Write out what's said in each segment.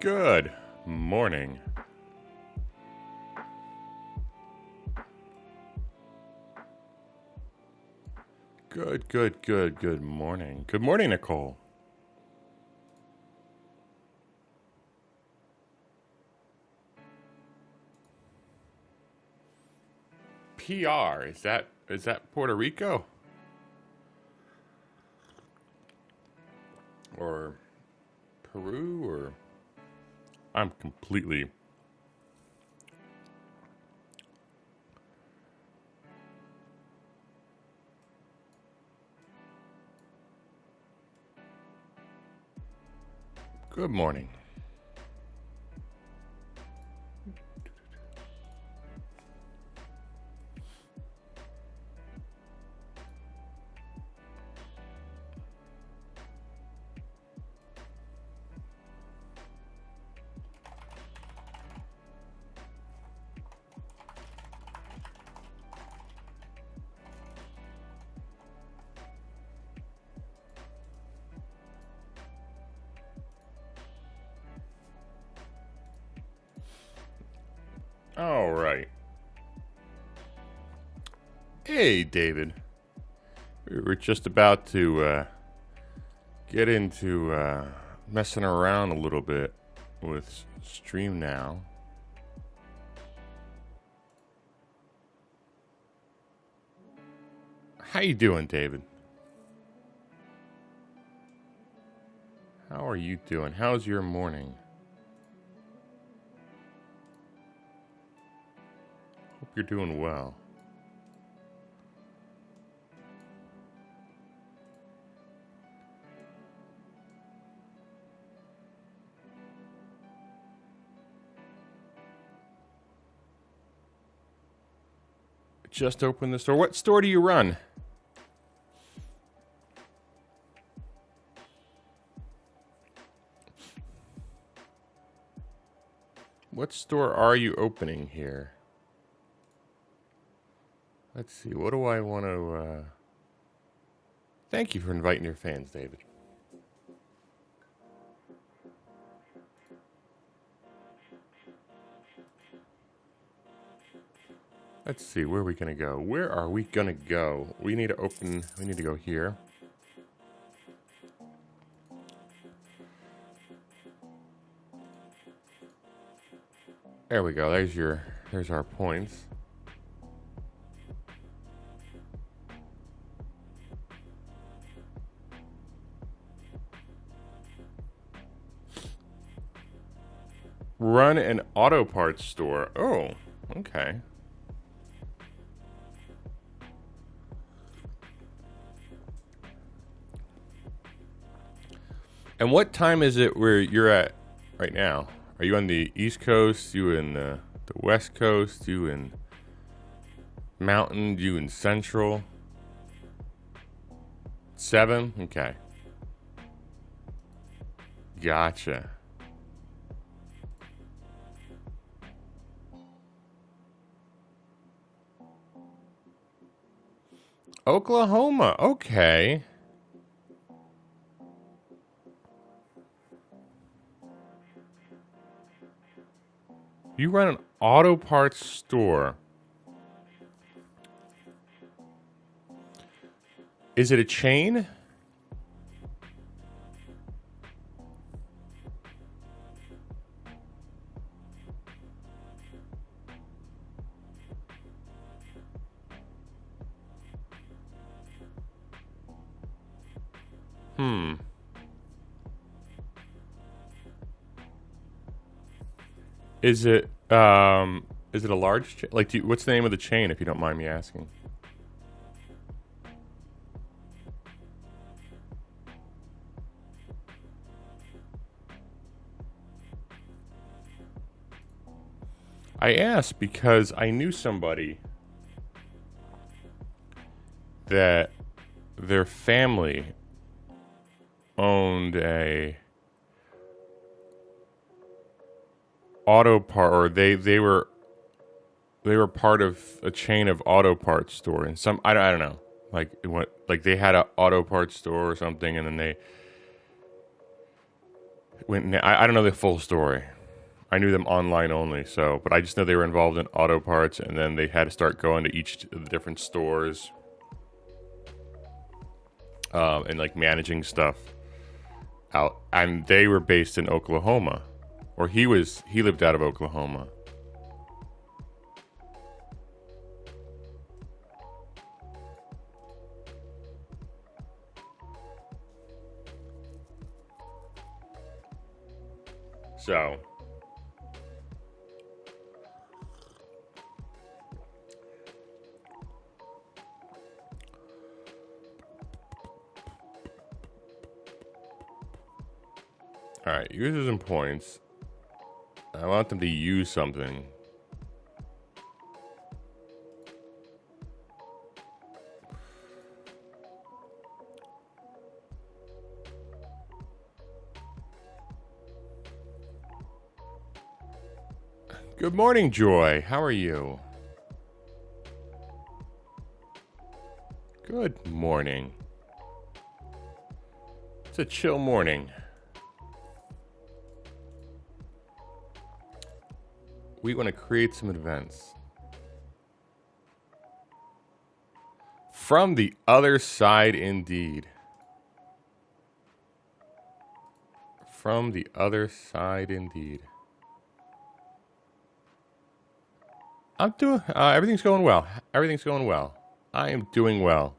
Good morning. Good morning. Good morning, Nicole. PR, is that Puerto Rico? Or Peru, or I'm completely good morning. All right. Hey, David. We were just about to get into messing around a little bit with YouNow. How you doing, David? How are you doing? How's your morning? Hope you're doing well. Just opened the store. What store do you run? What store are you opening here? Let's see. What do I want to... Thank you for inviting your fans, David. Let's see. Where are we going to go? Where are we going to go? We need to open... We need to go here. There we go. There's our points. Run an auto parts store. Oh, okay. And what time is it where you're at right now? Are you on the East Coast? You in the West Coast? You in Mountain? You in Central? 7? Okay. Gotcha. Oklahoma. Okay. You run an auto parts store. Is it a chain? Is it a large chain? Like, what's the name of the chain, if you don't mind me asking? I asked because I knew somebody that their family owned a auto part, or they were part of a chain of auto parts store, and I don't know, like they had an auto parts store or something, and then I don't know the full story. I knew them online only, so but I just know they were involved in auto parts, and then they had to start going to each of the different stores, and like managing stuff out. And they were based in Oklahoma, or he lived out of Oklahoma. So, all right, users and points. I want them to use something. Good morning, Joy. How are you? Good morning. It's a chill morning. We want to create some events. From the other side, indeed. From the other side, indeed. I'm doing, everything's going well. Everything's going well. I am doing well.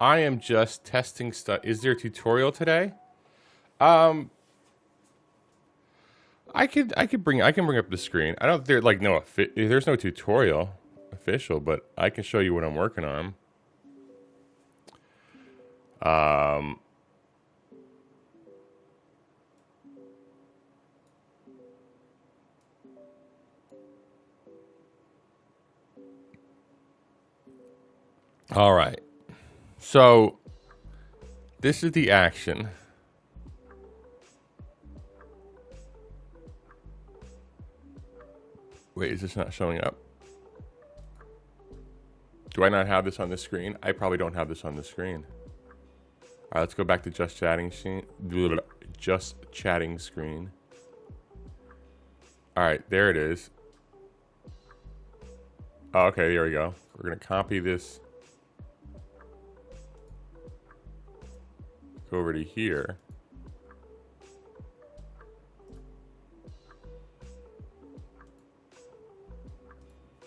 I am just testing stuff. Is there a tutorial today? I can bring up the screen. I don't, there's no tutorial official, but I can show you what I'm working on. All right. So this is the action. Wait, is this not showing up? Do I not have this on the screen? I probably don't have this on the screen. All right, let's go back to just chatting screen. Just chatting screen. All right, there it is. Oh, okay, there we go. We're gonna copy this. Go over to here.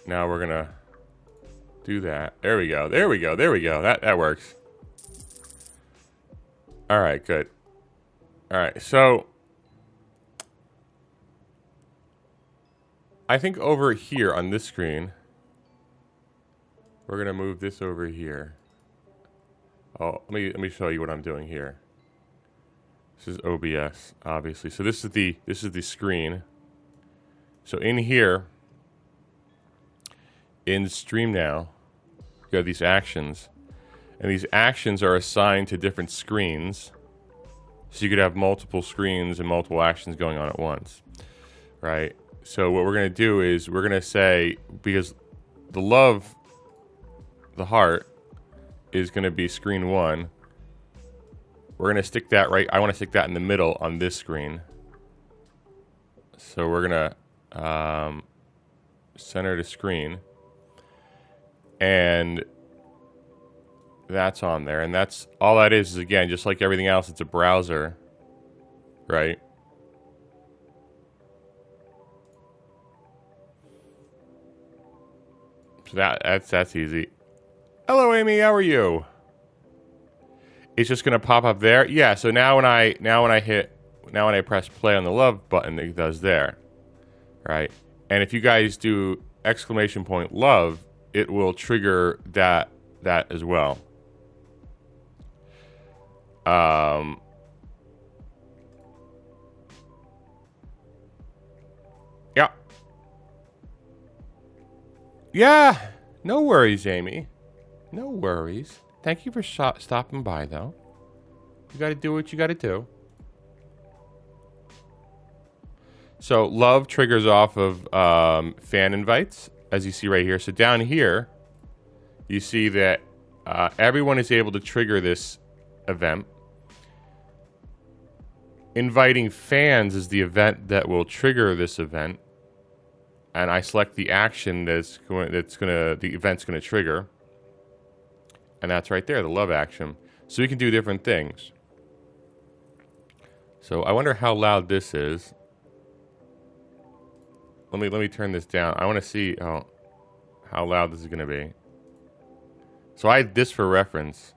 Now we're gonna do that. There we go. There we go. There we go. That works. All right, good. All right, so I think over here on this screen, we're gonna move this over here. Oh, let me show you what I'm doing here. This is OBS, obviously. So this is the screen. So in here, in YouNow, you have these actions, and these actions are assigned to different screens. So you could have multiple screens and multiple actions going on at once, right? So what we're gonna do is we're gonna say, because the heart, is going to be screen 1. We're going to stick that right. I want to stick that in the middle on this screen. So we're going to center the screen. And that's on there. And that's all that is again, just like everything else, it's a browser, right? So that's easy. Hello, Amy. How are you? It's just gonna pop up there. Yeah. So now when I press play on the love button, it does there, right? And if you guys do !love, it will trigger that as well. Yeah. Yeah. No worries, Amy. No worries. Thank you for stopping by, though. You got to do what you got to do. So love triggers off of fan invites, as you see right here. So down here, you see that everyone is able to trigger this event. inviting fans is the event that will trigger this event. And I select the action the event's gonna trigger. And that's right there, the love action. So we can do different things. So I wonder how loud this is. Let me turn this down. I want to see how loud this is gonna be. So I had this for reference.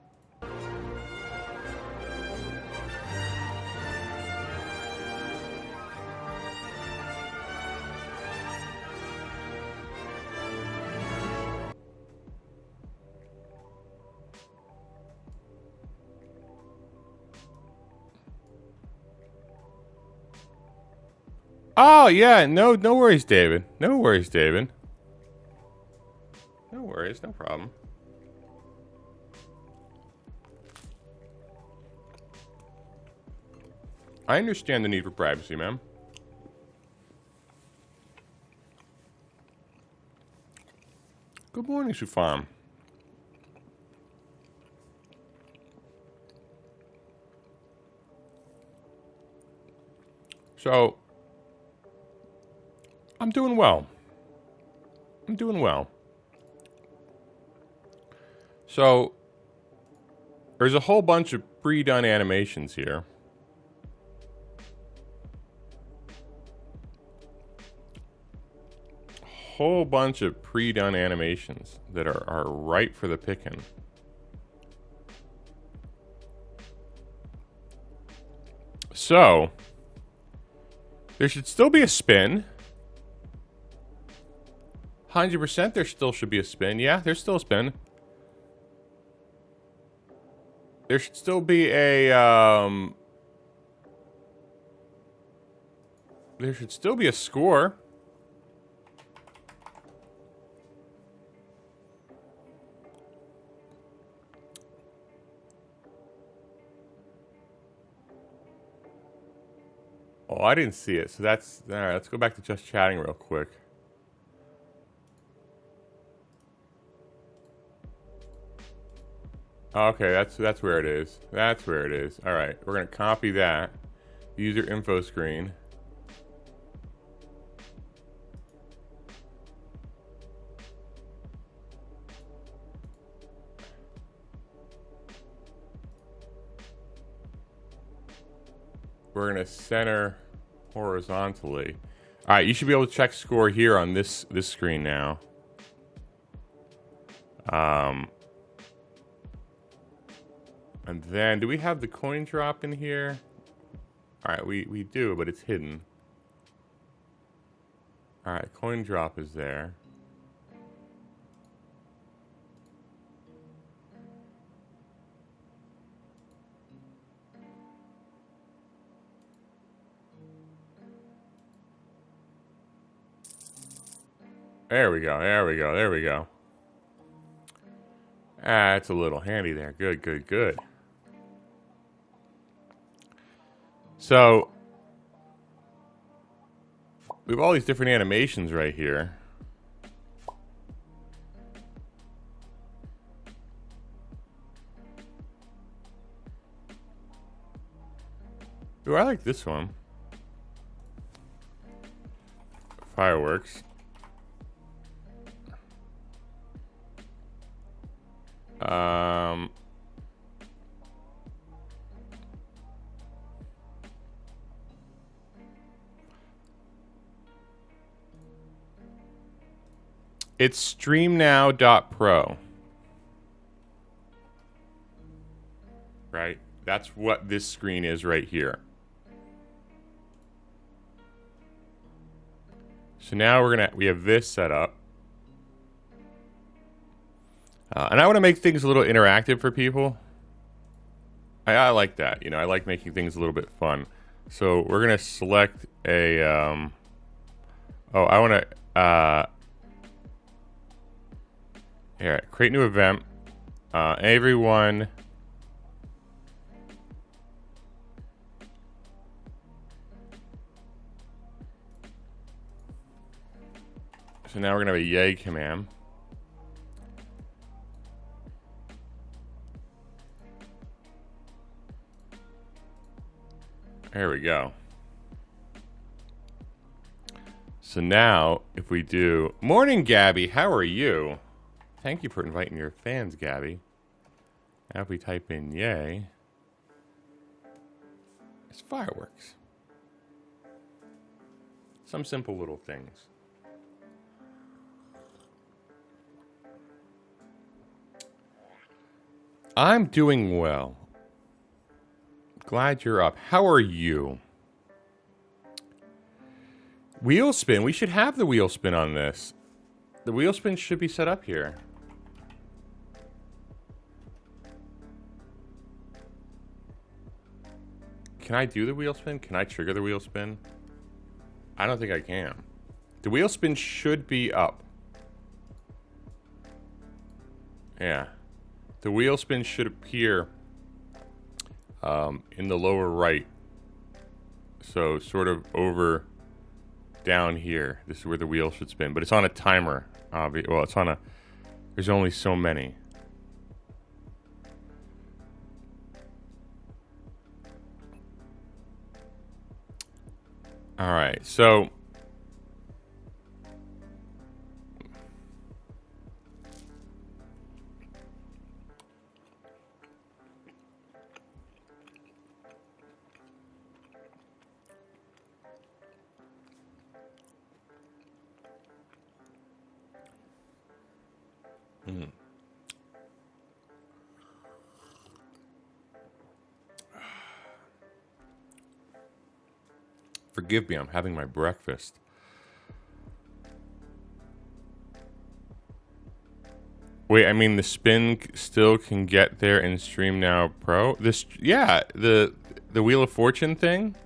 Oh yeah, no worries, David. No worries, David. No worries, no problem. I understand the need for privacy, ma'am. Good morning, Sufam. So, I'm doing well. I'm doing well. So, there's a whole bunch of pre-done animations here. Whole bunch of pre-done animations that are ripe for the picking. So, there should still be a spin. 100% there still should be a spin. Yeah, there's still a spin. There should still be a, there should still be a score. Oh, I didn't see it. So that's, all right, let's go back to just chatting real quick. Okay, that's where it is. That's where it is. All right, we're gonna copy that. User info screen. We're gonna center horizontally. All right, you should be able to check score here on this screen now. And then, do we have the coin drop in here? All right, we do, but it's hidden. All right, coin drop is there. There we go, there we go, there we go. Ah, it's a little handy there. Good, good, good. So, we have all these different animations right here. Ooh, I like this one. Fireworks. It's streamnow.pro. Right? That's what this screen is right here. So now we have this set up. And I want to make things a little interactive for people. I like that, you know, I like making things a little bit fun. So we're going to select a, I want to, here, create new event. Everyone. So now we're going to have a yay command. There we go. So now, if we do... Morning, Gabby. How are you? Thank you for inviting your fans, Gabby. Now if we type in yay, it's fireworks. Some simple little things. I'm doing well. Glad you're up. How are you? Wheel spin. We should have the wheel spin on this. The wheel spin should be set up here. Can I do the wheel spin? Can I trigger the wheel spin? I don't think I can. The wheel spin should be up. Yeah. The wheel spin should appear in the lower right. So sort of over down here. This is where the wheel should spin. But it's on a timer. Well, it's on a... There's only so many. All right, so... Forgive me, I'm having my breakfast. Wait, I mean the spin still can get there in Stream Now Pro? This, yeah, the Wheel of Fortune thing?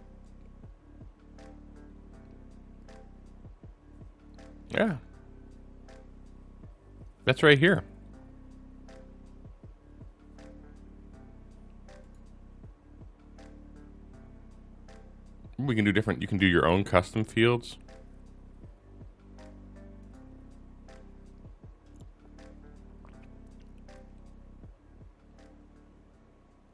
Yeah. That's right here. We can do different, you can do your own custom fields.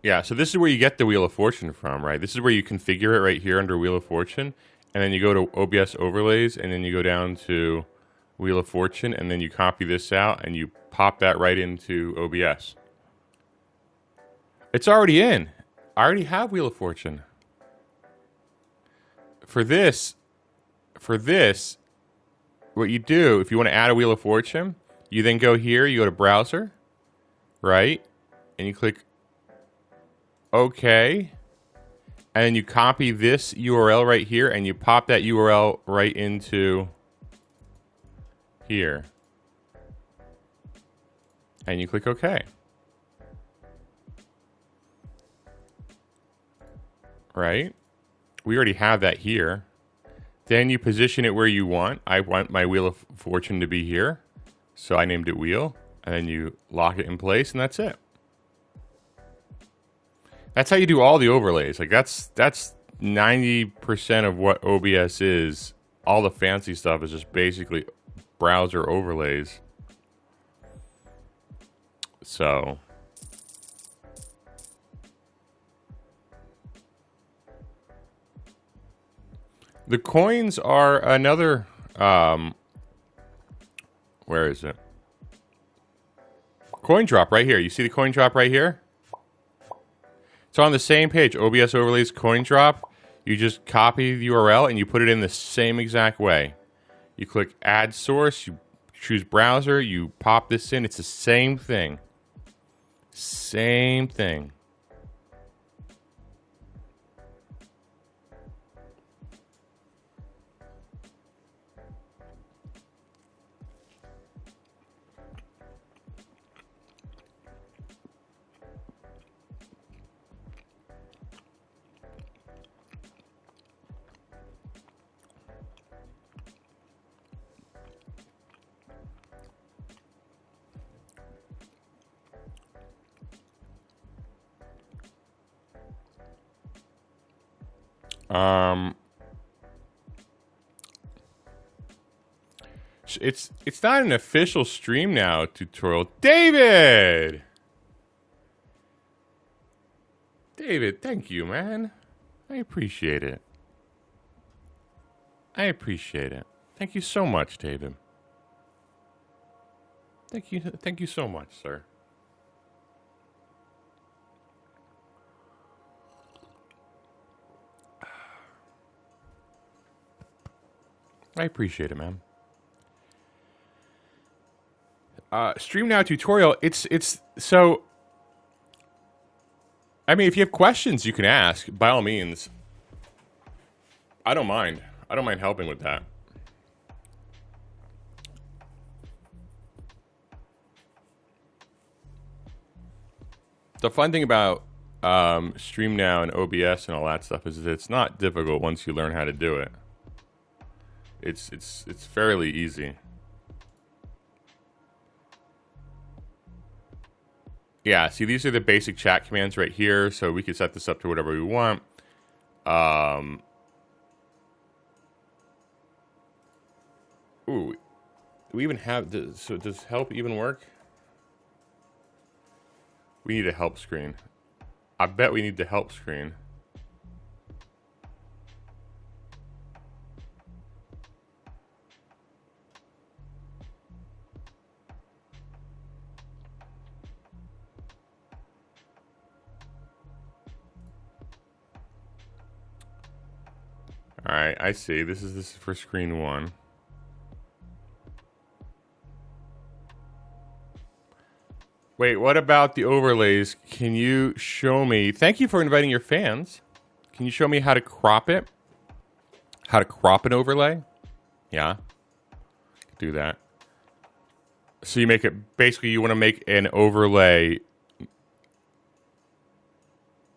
Yeah, so this is where you get the Wheel of Fortune from, right? This is where you configure it right here under Wheel of Fortune. And then you go to OBS overlays, and then you go down to Wheel of Fortune, and then you copy this out, and you pop that right into OBS. It's already in. I already have Wheel of Fortune. For this, what you do, if you want to add a Wheel of Fortune, you then go here, you go to Browser, right? And you click OK. And then you copy this URL right here, and you pop that URL right into here. And you click OK. Right? We already have that here. Then you position it where you want. I want my Wheel of Fortune to be here. So I named it Wheel. And then you lock it in place, and that's it. That's how you do all the overlays. Like that's 90% of what OBS is. All the fancy stuff is just basically browser overlays. So... The coins are another, where is it? Coin drop right here. You see the coin drop right here? It's on the same page. OBS overlays coin drop. You just copy the URL and you put it in the same exact way. You click add source, you choose browser, you pop this in. It's the same thing. Same thing. It's not an official Stream Now tutorial. David, thank you, man. I appreciate it. I appreciate it. Thank you so much, David. Thank you so much, sir. I appreciate it, man. Stream Now tutorial. It's so. I mean, if you have questions, you can ask. By all means. I don't mind. I don't mind helping with that. The fun thing about Stream Now and OBS and all that stuff is that it's not difficult once you learn how to do it. It's fairly easy. Yeah, see, these are the basic chat commands right here, so we could set this up to whatever we want. Ooh, do we even have, so does help even work? We need a help screen. I bet we need the help screen. All right, I see. This is for screen 1. Wait, what about the overlays? Can you show me? Thank you for inviting your fans. Can you show me how to crop it? How to crop an overlay? Yeah. Do that. So you make it, basically you want to make an overlay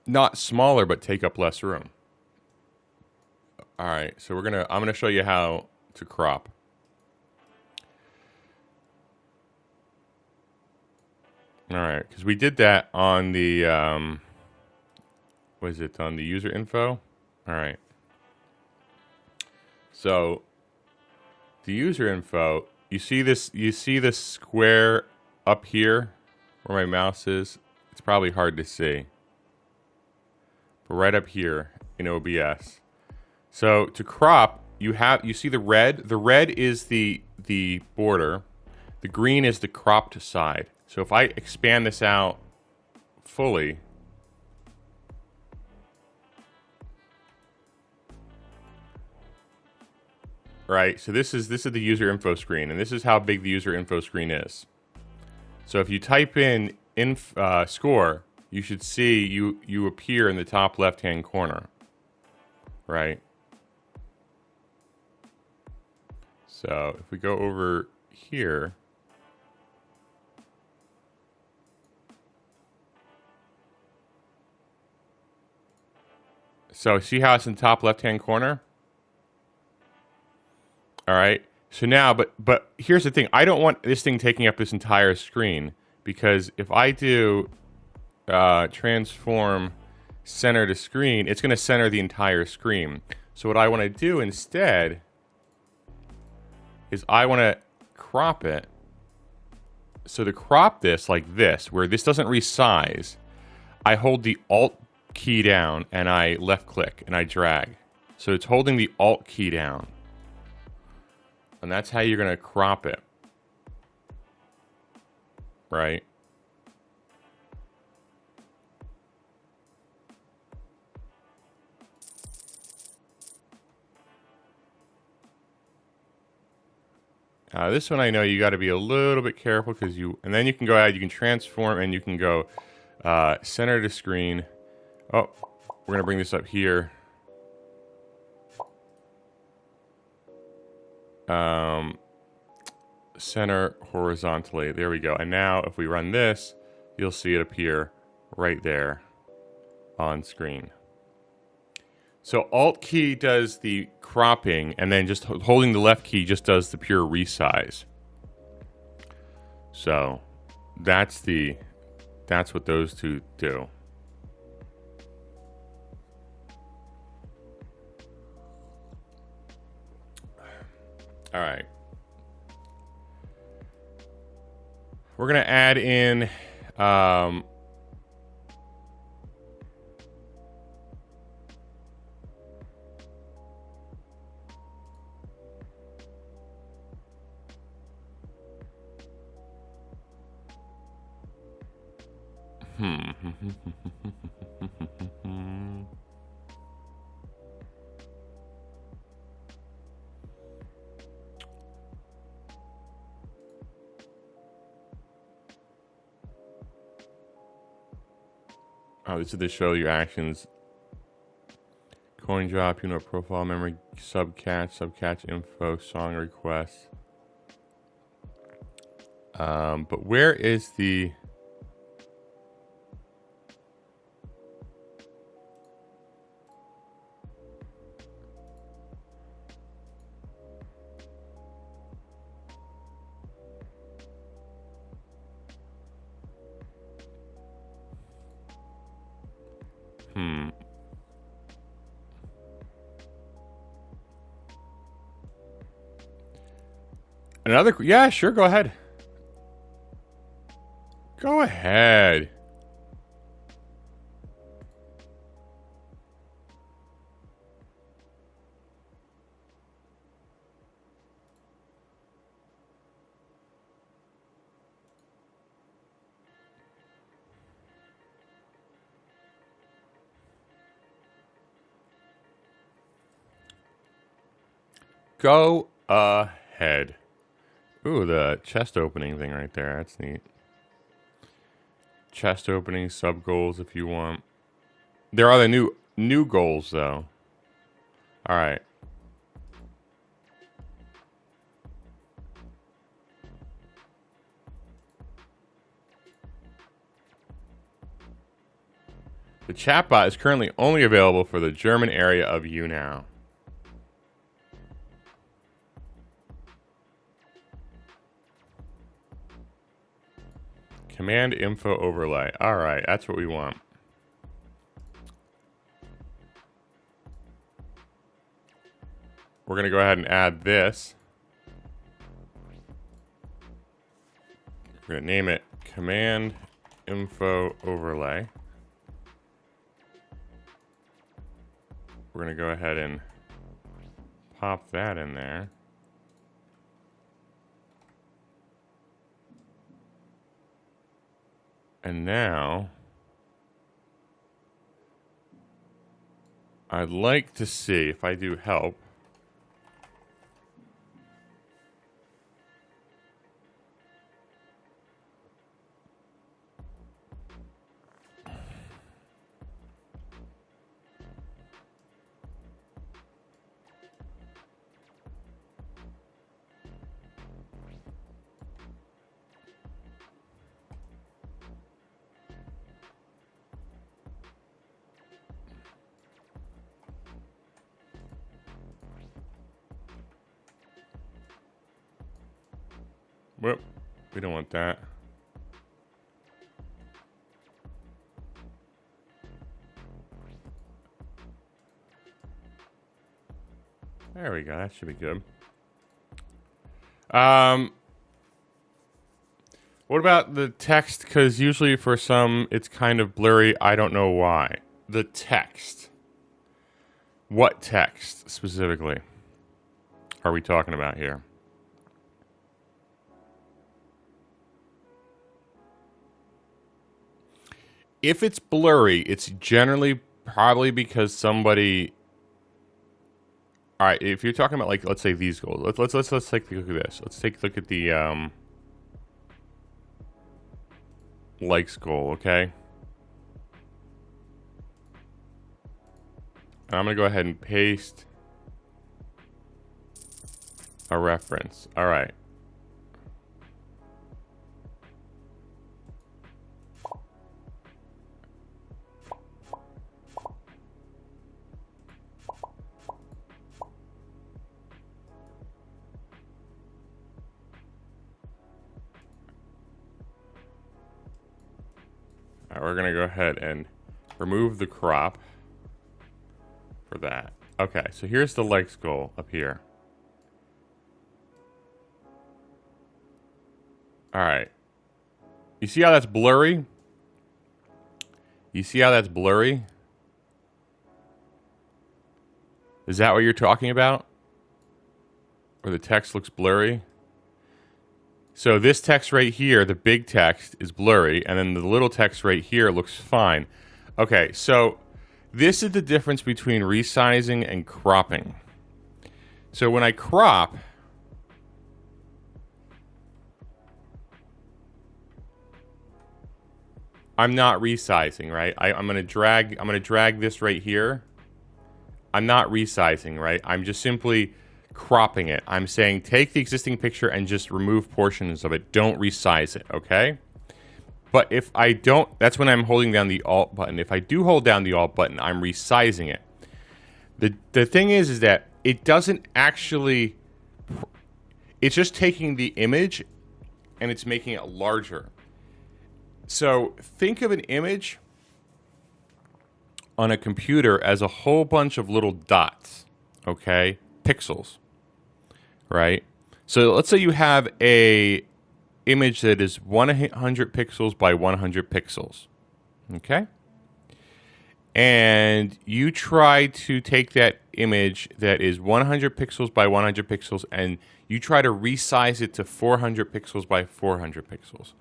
not smaller, but take up less room. All right, so I'm gonna show you how to crop. All right, because we did that on the, what is it, on the user info? All right. So the user info, you see this square up here where my mouse is? It's probably hard to see. But right up here in OBS. So to crop, you see the red? The red is the border. The green is the cropped side. So if I expand this out fully, right? So this is the user info screen, and this is how big the user info screen is. So if you type in score, you should see you appear in the top left-hand corner, right? So if we go over here, so see how it's in the top left-hand corner? All right. So now, but here's the thing. I don't want this thing taking up this entire screen, because if I do transform center to screen, it's going to center the entire screen. So what I want to do instead is I want to crop it. So to crop this like this, where this doesn't resize, I hold the Alt key down and I left click and I drag. So it's holding the Alt key down. And that's how you're going to crop it. Right? This one I know you got to be a little bit careful, because and then you can go ahead, you can transform, and you can go center to screen. Oh, we're going to bring this up here. Center horizontally. There we go. And now if we run this, you'll see it appear right there on screen. So Alt key does the cropping, and then just holding the left key just does the pure resize. So that's what those two do. All right. We're going to add in Oh, this is to show your actions. Coin drop, profile memory, subcatch info, song requests. But where is the... Another... Yeah, sure, go ahead. Go ahead. Go ahead. Ooh, the chest opening thing right there. That's neat. Chest opening, sub goals if you want. There are the new goals though. All right. The chatbot is currently only available for the German area of YouNow. Command info overlay. All right, that's what we want. We're going to go ahead and add this. We're going to name it Command Info Overlay. We're going to go ahead and pop that in there. And now, I'd like to see if I do help. Whoop, we don't want that. There we go, that should be good. What about the text? Because usually for some, it's kind of blurry. I don't know why. The text. What text specifically are we talking about here? If it's blurry, it's generally probably because somebody... All right, if you're talking about, like, let's say these goals. Let's take a look at this. Let's take a look at the likes goal, okay? And I'm gonna go ahead and paste a reference. All right. We're gonna go ahead and remove the crop for that. Okay, so here's the likes goal up here. All right. You see how that's blurry? You see how that's blurry? Is that what you're talking about? Where the text looks blurry? So this text right here, the big text, is blurry, and then the little text right here looks fine. Okay, so this is the difference between resizing and cropping. So when I crop, I'm not resizing, right? I'm gonna drag this right here. I'm not resizing, right? I'm just simply cropping it. I'm saying take the existing picture and just remove portions of it. Don't resize it, okay? But if I don't, that's when I'm holding down the Alt button. If I do hold down the Alt button, I'm resizing it. The thing is that it doesn't actually, it's just taking the image and it's making it larger. So think of an image on a computer as a whole bunch of little dots, okay? Pixels, right? So let's say you have a image that is 100 pixels by 100 pixels, okay? And you try to take that image that is 100 pixels by 100 pixels and you try to resize it to 400 pixels by 400 pixels.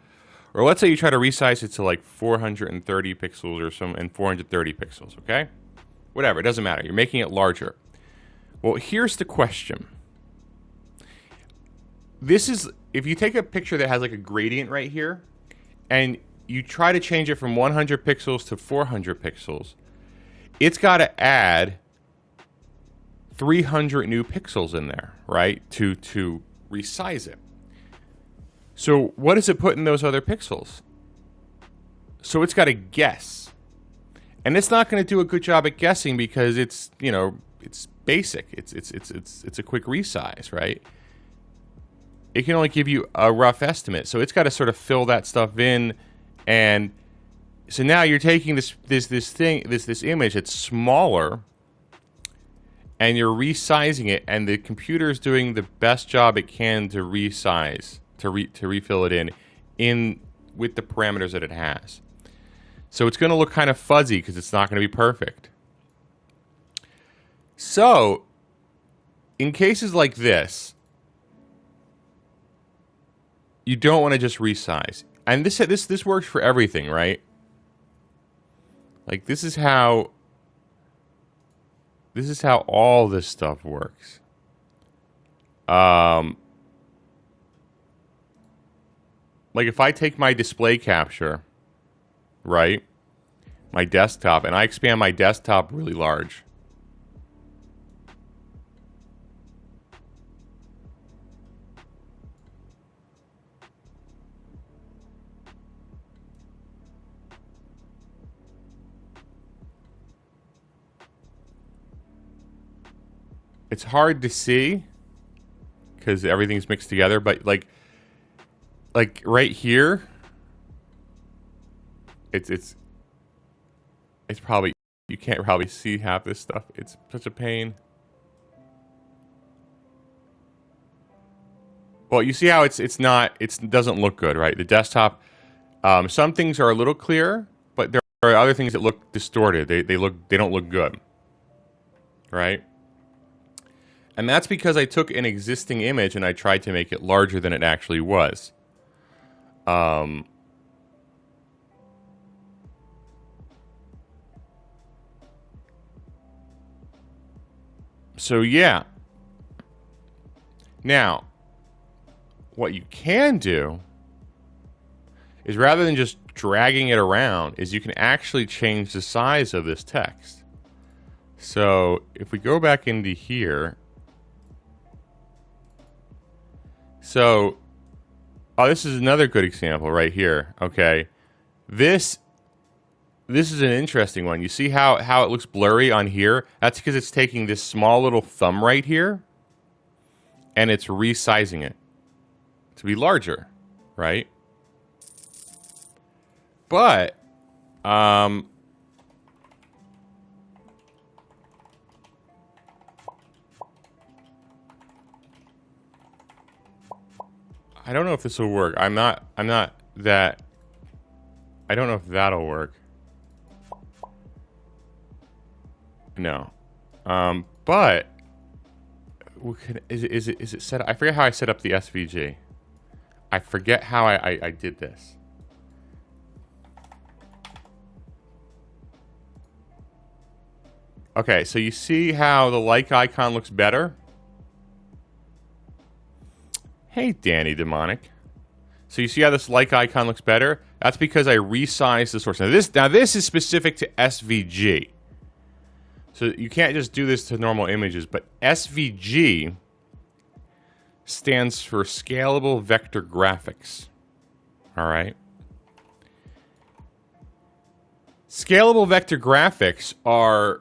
Or let's say you try to resize it to like 430 pixels or some and 430 pixels, okay? Whatever, it doesn't matter. You're making it larger. Well, here's the question. This is, if you take a picture that has like a gradient right here, and you try to change it from 100 pixels to 400 pixels, it's got to add 300 new pixels in there, right? To resize it. So what does it put in those other pixels? So it's got to guess. And it's not going to do a good job at guessing because it's, you know, it's basic. It's a quick resize, right? It can only give you a rough estimate. So it's got to sort of fill that stuff in. And so now you're taking this image that's smaller and you're resizing it, and the computer is doing the best job it can to resize, to refill it in with the parameters that it has. So it's going to look kind of fuzzy because it's not going to be perfect. So in cases like this, you don't want to just resize. And this works for everything, right? Like this is how all this stuff works. Like if I take my display capture, right? My desktop, and I expand my desktop really large. It's hard to see because everything's mixed together, but like right here, it's probably, you can't probably see half this stuff. It's such a pain. Well, you see how it doesn't look good, right? The desktop, some things are a little clearer, but there are other things that look distorted. They don't look good, right? And that's because I took an existing image and I tried to make it larger than it actually was. So yeah. Now, what you can do is rather than just dragging it around, is you can actually change the size of this text. So if we go back into here, so, this is another good example right here. Okay, this is an interesting one. You see how it looks blurry on here? That's because it's taking this small little thumb right here, and it's resizing it to be larger, right? But, I don't know if this will work. I'm not that, I don't know if that'll work. No. But is it set up? I forget how I set up the SVG. I forget how I did this. Okay, so you see how the like icon looks better? Hey, Danny Demonic. So you see how this like icon looks better? That's because I resized the source. Now this is specific to SVG. So you can't just do this to normal images, but SVG stands for Scalable Vector Graphics. All right. Scalable vector graphics are,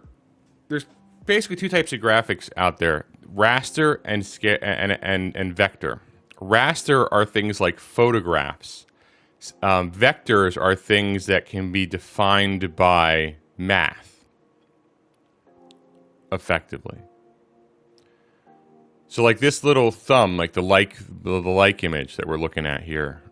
there's basically two types of graphics out there: raster and vector. Raster are things like photographs. Vectors are things that can be defined by math, effectively. So, like this little thumb, like the like image that we're looking at here.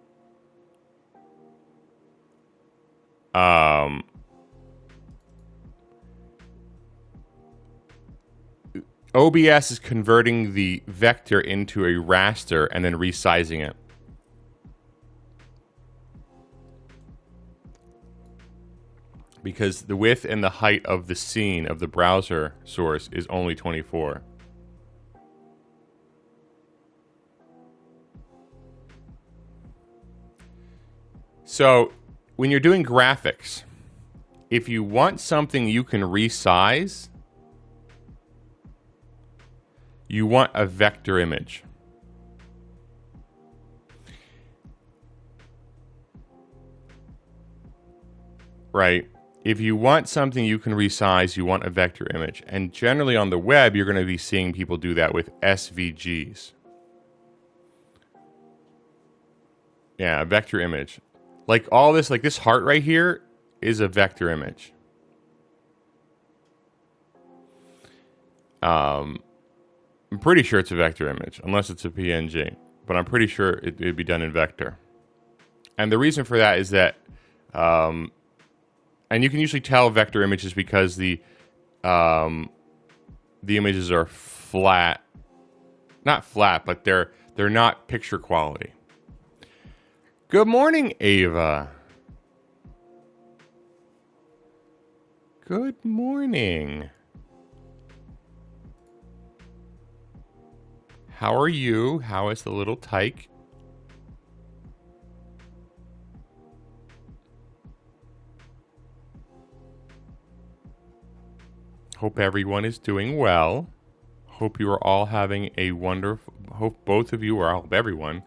OBS is converting the vector into a raster and then resizing it. Because the width and the height of the scene of the browser source is only 24. So, when you're doing graphics, if you want something you can resize, you want a vector image. Right? If you want something you can resize, you want a vector image. And generally on the web, you're going to be seeing people do that with SVGs. Yeah, a vector image. Like all this, like this heart right here is a vector image. I'm pretty sure it's a vector image, unless it's a PNG. But I'm pretty sure it'd be done in vector. And the reason for that is that, and you can usually tell vector images because the images are flat. Not flat, but they're not picture quality. Good morning, Ava. Good morning. How are you? How is the little tyke? Hope everyone is doing well. Hope you are all having a wonderful... Hope both of you, or I hope everyone,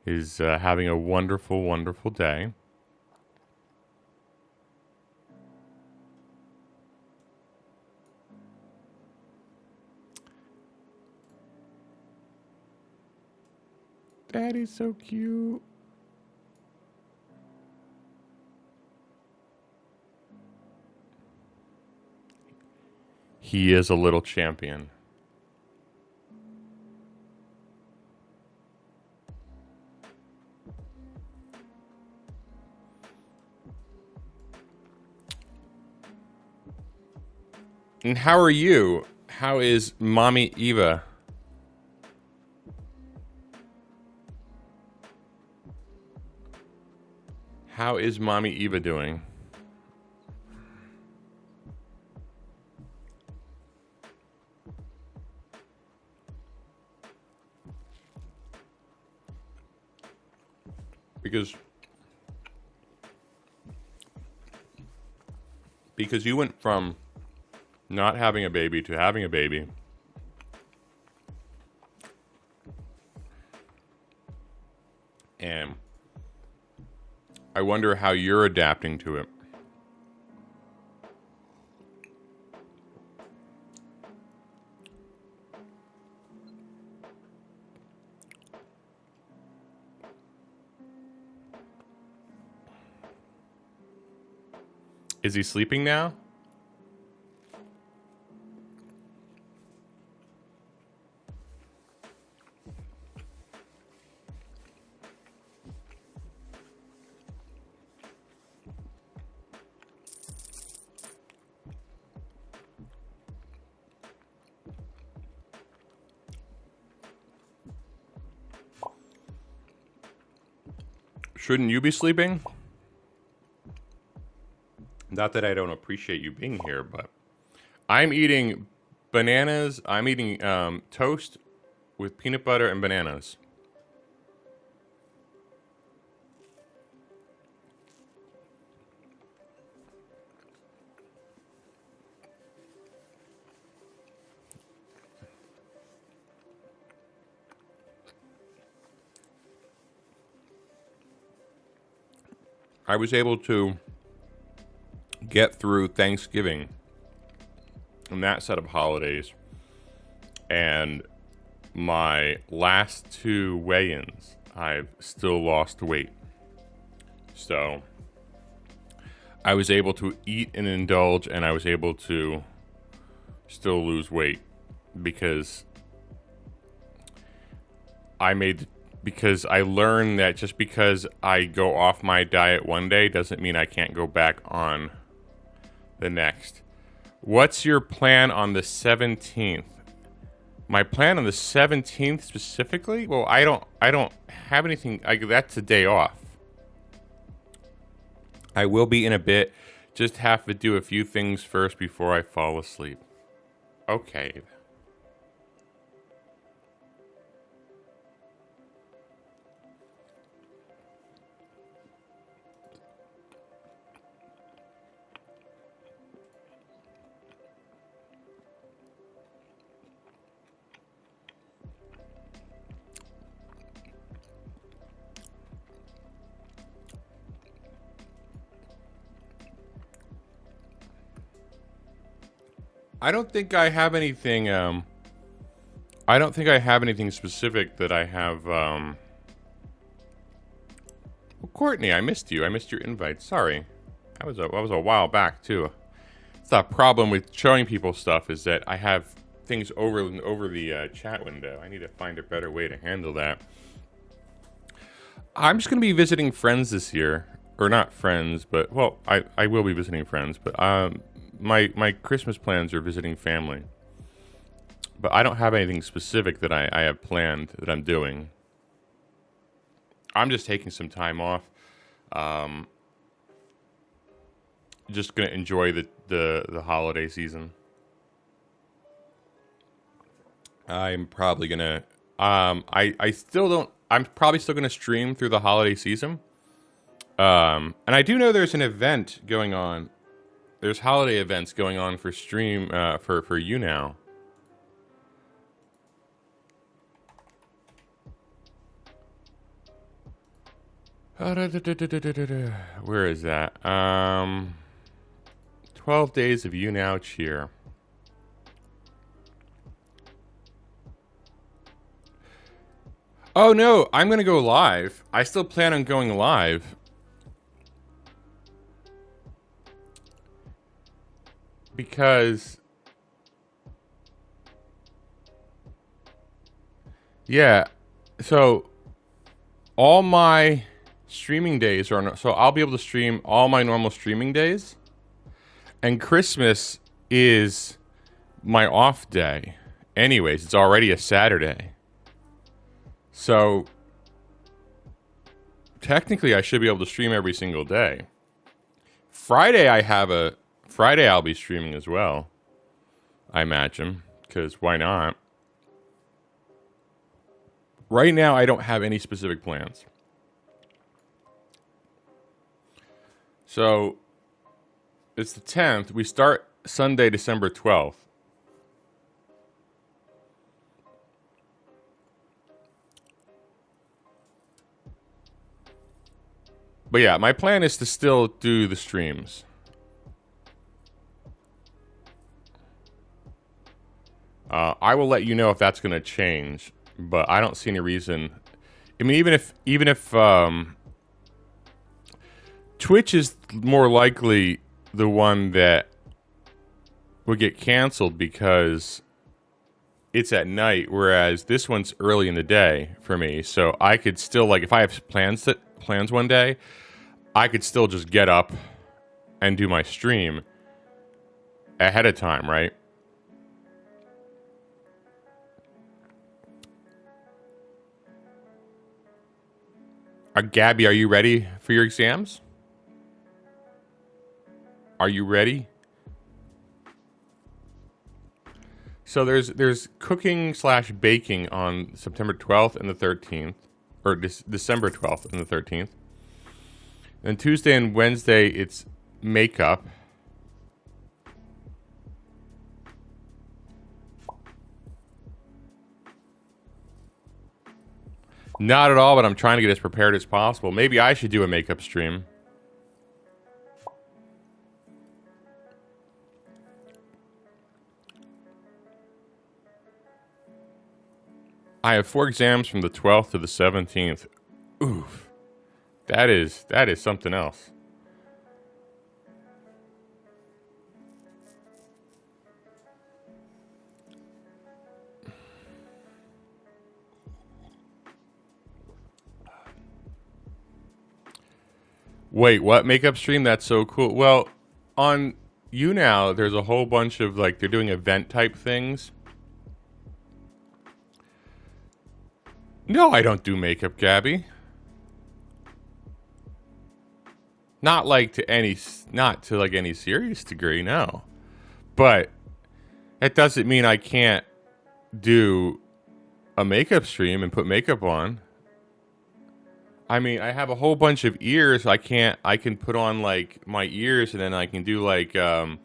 is having a wonderful, wonderful day. That is so cute. He is a little champion. And how are you? How is Mommy Eva? How is Mommy Eva doing? Because you went from not having a baby to having a baby. And I wonder how you're adapting to it. Is he sleeping now? Shouldn't you be sleeping? Not that I don't appreciate you being here, but I'm eating bananas. I'm eating toast with peanut butter and bananas. I was able to get through Thanksgiving and that set of holidays, and my last two weigh-ins, I've still lost weight. So I was able to eat and indulge, and I was able to still lose weight because because I learned that just because I go off my diet one day doesn't mean I can't go back on the next. What's your plan on the 17th? My plan on the 17th specifically? Well, I don't have anything. That's a day off. I will be in a bit. Just have to do a few things first before I fall asleep. Okay. I don't think I have anything. I don't think I have anything specific that I have. Well, Courtney, I missed you. I missed your invite. Sorry, that was a while back too. It's the problem with showing people stuff is that I have things over the chat window. I need to find a better way to handle that. I'm just gonna be visiting friends this year, or not friends, but well, I will be visiting friends, but my Christmas plans are visiting family. But I don't have anything specific that I have planned that I'm doing. I'm just taking some time off. Just gonna enjoy the holiday season. I'm probably gonna I still don't I'm probably still gonna stream through the holiday season. And I do know there's an event going on. There's holiday events going on for stream for YouNow. Where is that? 12 days of YouNow cheer. Oh no, I'm gonna go live. I still plan on going live. Because yeah, so all my streaming days are so I'll be able to stream all my normal streaming days, and Christmas is my off day. Anyways, it's already a Saturday. So technically I should be able to stream every single day. Friday I'll be streaming as well, I imagine, because why not? Right now, I don't have any specific plans. So, it's the 10th. We start Sunday, December 12th. But yeah, my plan is to still do the streams. I will let you know if that's going to change, but I don't see any reason. I mean, even if Twitch is more likely the one that would get canceled because it's at night, whereas this one's early in the day for me. So I could still, like, if I have plans one day, I could still just get up and do my stream ahead of time, right? Gabby, are you ready for your exams? Are you ready? So there's cooking / baking on September 12th and the 13th, or December 12th and the 13th. Then Tuesday and Wednesday it's makeup. Not at all, but I'm trying to get as prepared as possible. Maybe I should do a makeup stream. I have 4 exams from the 12th to the 17th. Oof. That is something else. Wait, what makeup stream? That's so cool. Well, on YouNow, there's a whole bunch of, like, they're doing event type things. No, I don't do makeup, Gabby. Not to any serious degree, no. But that doesn't mean I can't do a makeup stream and put makeup on. I mean, I have a whole bunch of ears. I can put on like my ears, and then I can do like a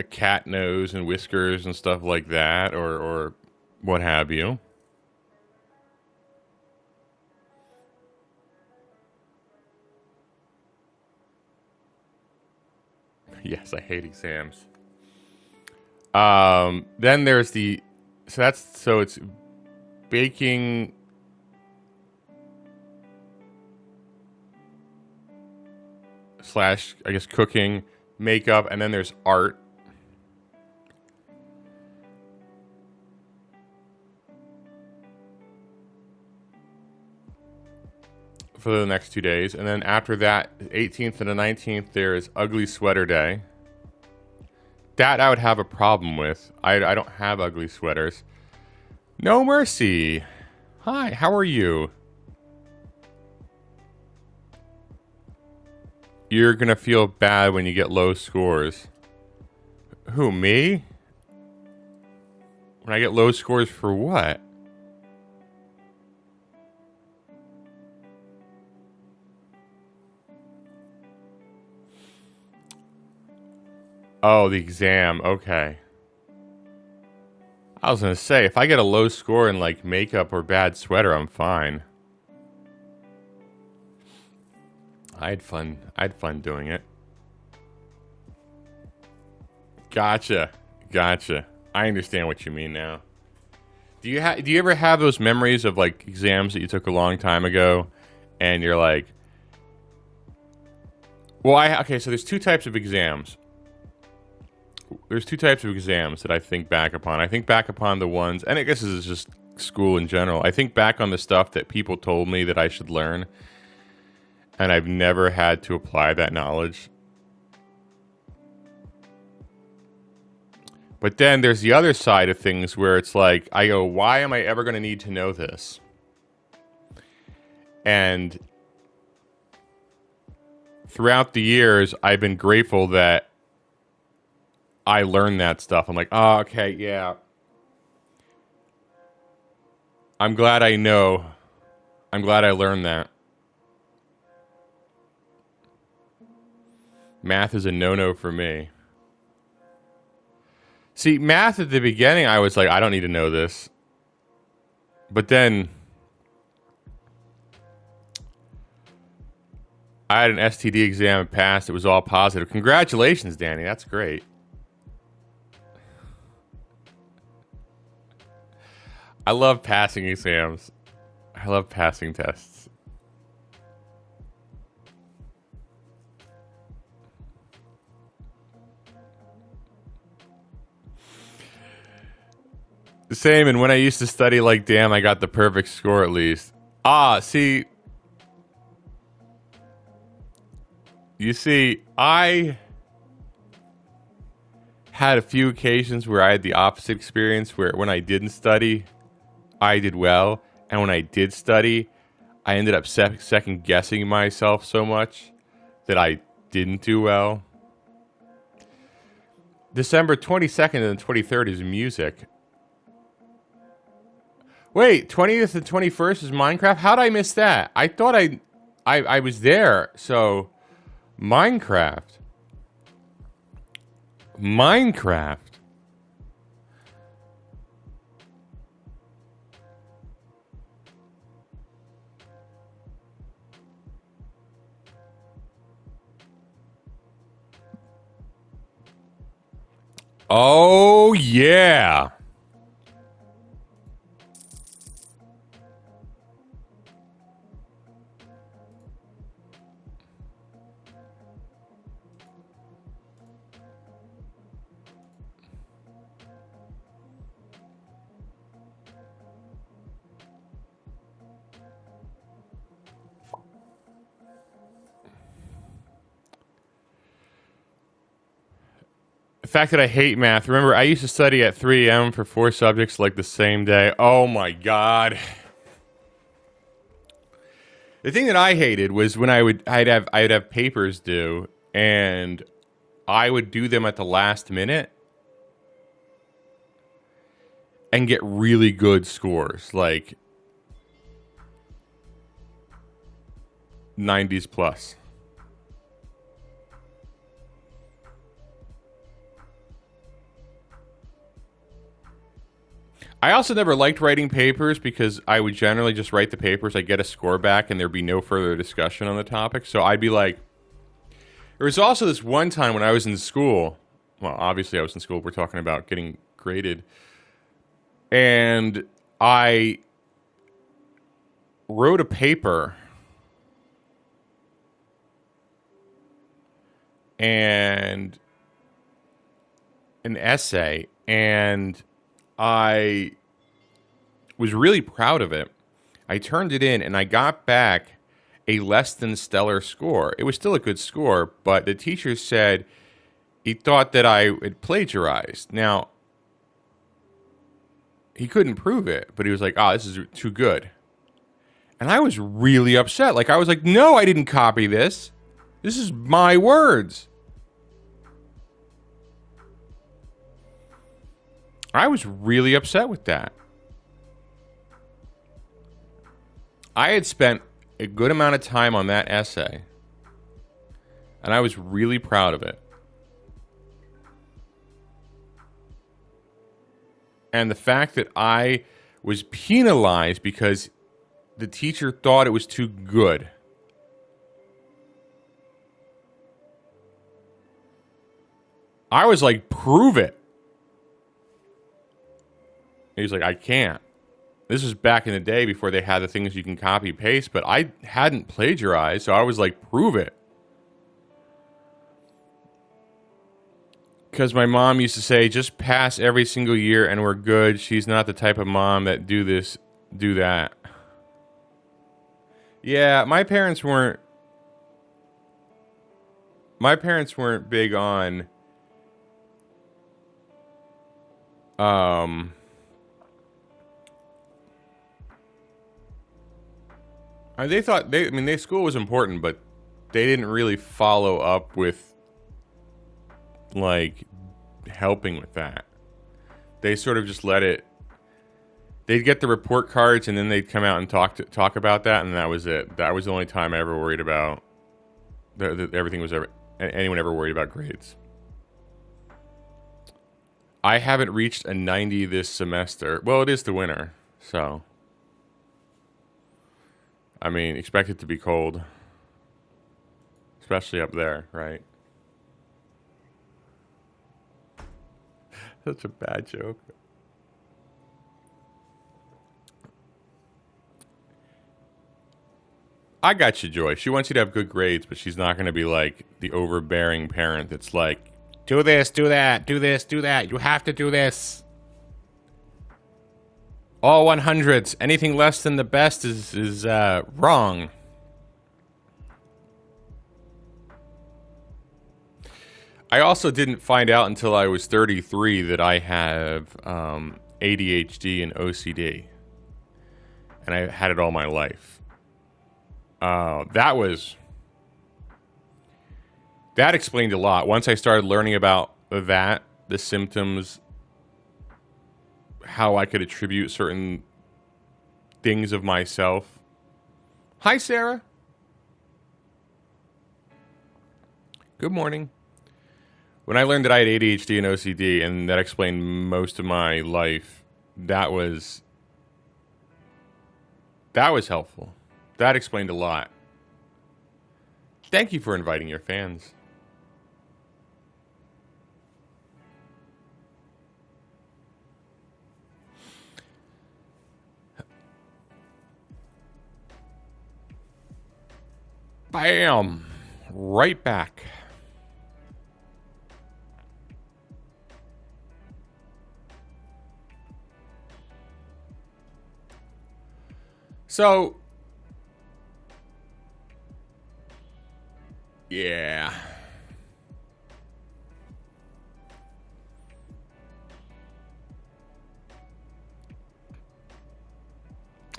cat nose and whiskers and stuff like that, or what have you. Yes, I hate exams. Then there's it's baking. / I guess cooking, makeup, and then there's art. For the next 2 days. And then after that, 18th and the 19th, there's ugly sweater day. That I would have a problem with. I don't have ugly sweaters. No mercy. Hi, how are you? You're going to feel bad when you get low scores. Who, me? When I get low scores for what? Oh, the exam. Okay. I was going to say, if I get a low score in like makeup or bad sweater, I'm fine. I had fun doing it. Gotcha. I understand what you mean now. Do you ever have those memories of like exams that you took a long time ago, and you're like, well, so there's 2 types of exams. There's 2 types of exams that I think back upon. I think back upon the ones, and I guess this is just school in general. I think back on the stuff that people told me that I should learn, and I've never had to apply that knowledge. But then there's the other side of things where it's like, I go, why am I ever going to need to know this? And throughout the years, I've been grateful that I learned that stuff. I'm like, oh, okay, yeah. I'm glad I know. I'm glad I learned that. Math is a no-no for me. See, math at the beginning, I was like, I don't need to know this. But then I had an STD exam and passed. It was all positive. Congratulations, Danny. That's great. I love passing exams. I love passing tests. Same, and when I used to study like damn, I got the perfect score at least. See. You see, I had a few occasions where I had the opposite experience, where when I didn't study, I did well. And when I did study, I ended up second guessing myself so much that I didn't do well. December 22nd and 23rd is music. Wait, 20th and 21st is Minecraft? How'd I miss that? I thought I was there. So, Minecraft. Minecraft. Oh, yeah. The fact that I hate math. Remember, I used to study at 3 a.m. for 4 subjects like the same day. Oh my God. The thing that I hated was when I'd have papers due and I would do them at the last minute and get really good scores, like 90s plus. I also never liked writing papers because I would generally just write the papers, I'd get a score back, and there'd be no further discussion on the topic. So I'd be like, there was also this one time when I was in school. Well, obviously I was in school. We're talking about getting graded. And I wrote a paper and an essay, and I was really proud of it. I turned it in and I got back a less than stellar score. It was still a good score, but the teacher said he thought that I had plagiarized. Now, he couldn't prove it, but he was like, "Oh, this is too good." And I was really upset. Like, I was like, "No, I didn't copy this. This is my words." I was really upset with that. I had spent a good amount of time on that essay, and I was really proud of it. And the fact that I was penalized because the teacher thought it was too good. I was like, "Prove it." He's like, "I can't." This was back in the day before they had the things you can copy paste, but I hadn't plagiarized, so I was like, "Prove it." Because my mom used to say, "Just pass every single year and we're good." She's not the type of mom that do this, do that. Yeah, my parents weren't big on they thought their school was important, but they didn't really follow up with like helping with that. They sort of just let it. They'd get the report cards and then they'd come out and talk about that, and that was it. That was the only time I ever worried about anyone ever worried about grades. I haven't reached a 90 this semester. Well, it is the winter, so I mean, expect it to be cold, especially up there, right? Such a bad joke. I got you, Joy. She wants you to have good grades, but she's not going to be like the overbearing parent that's like, "Do this, do that, do this, do that. You have to do this. All 100s. Anything less than the best is wrong." I also didn't find out until I was 33 that I have ADHD and OCD. and I had it all my life. That explained a lot. Once I started learning about that, the symptoms, how I could attribute certain things of myself. Hi, Sarah. Good morning. When I learned that I had ADHD and OCD, and that explained most of my life, that was helpful. That explained a lot. Thank you for inviting your fans. Bam! Right back. So, yeah.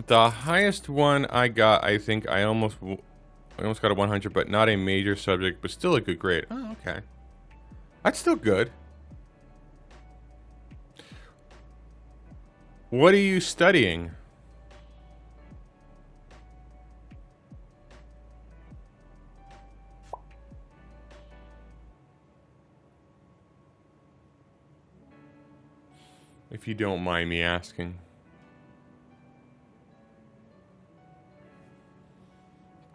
The highest one I got, I think I almost got a 100, but not a major subject, but still a good grade. Oh, okay. That's still good. What are you studying? If you don't mind me asking.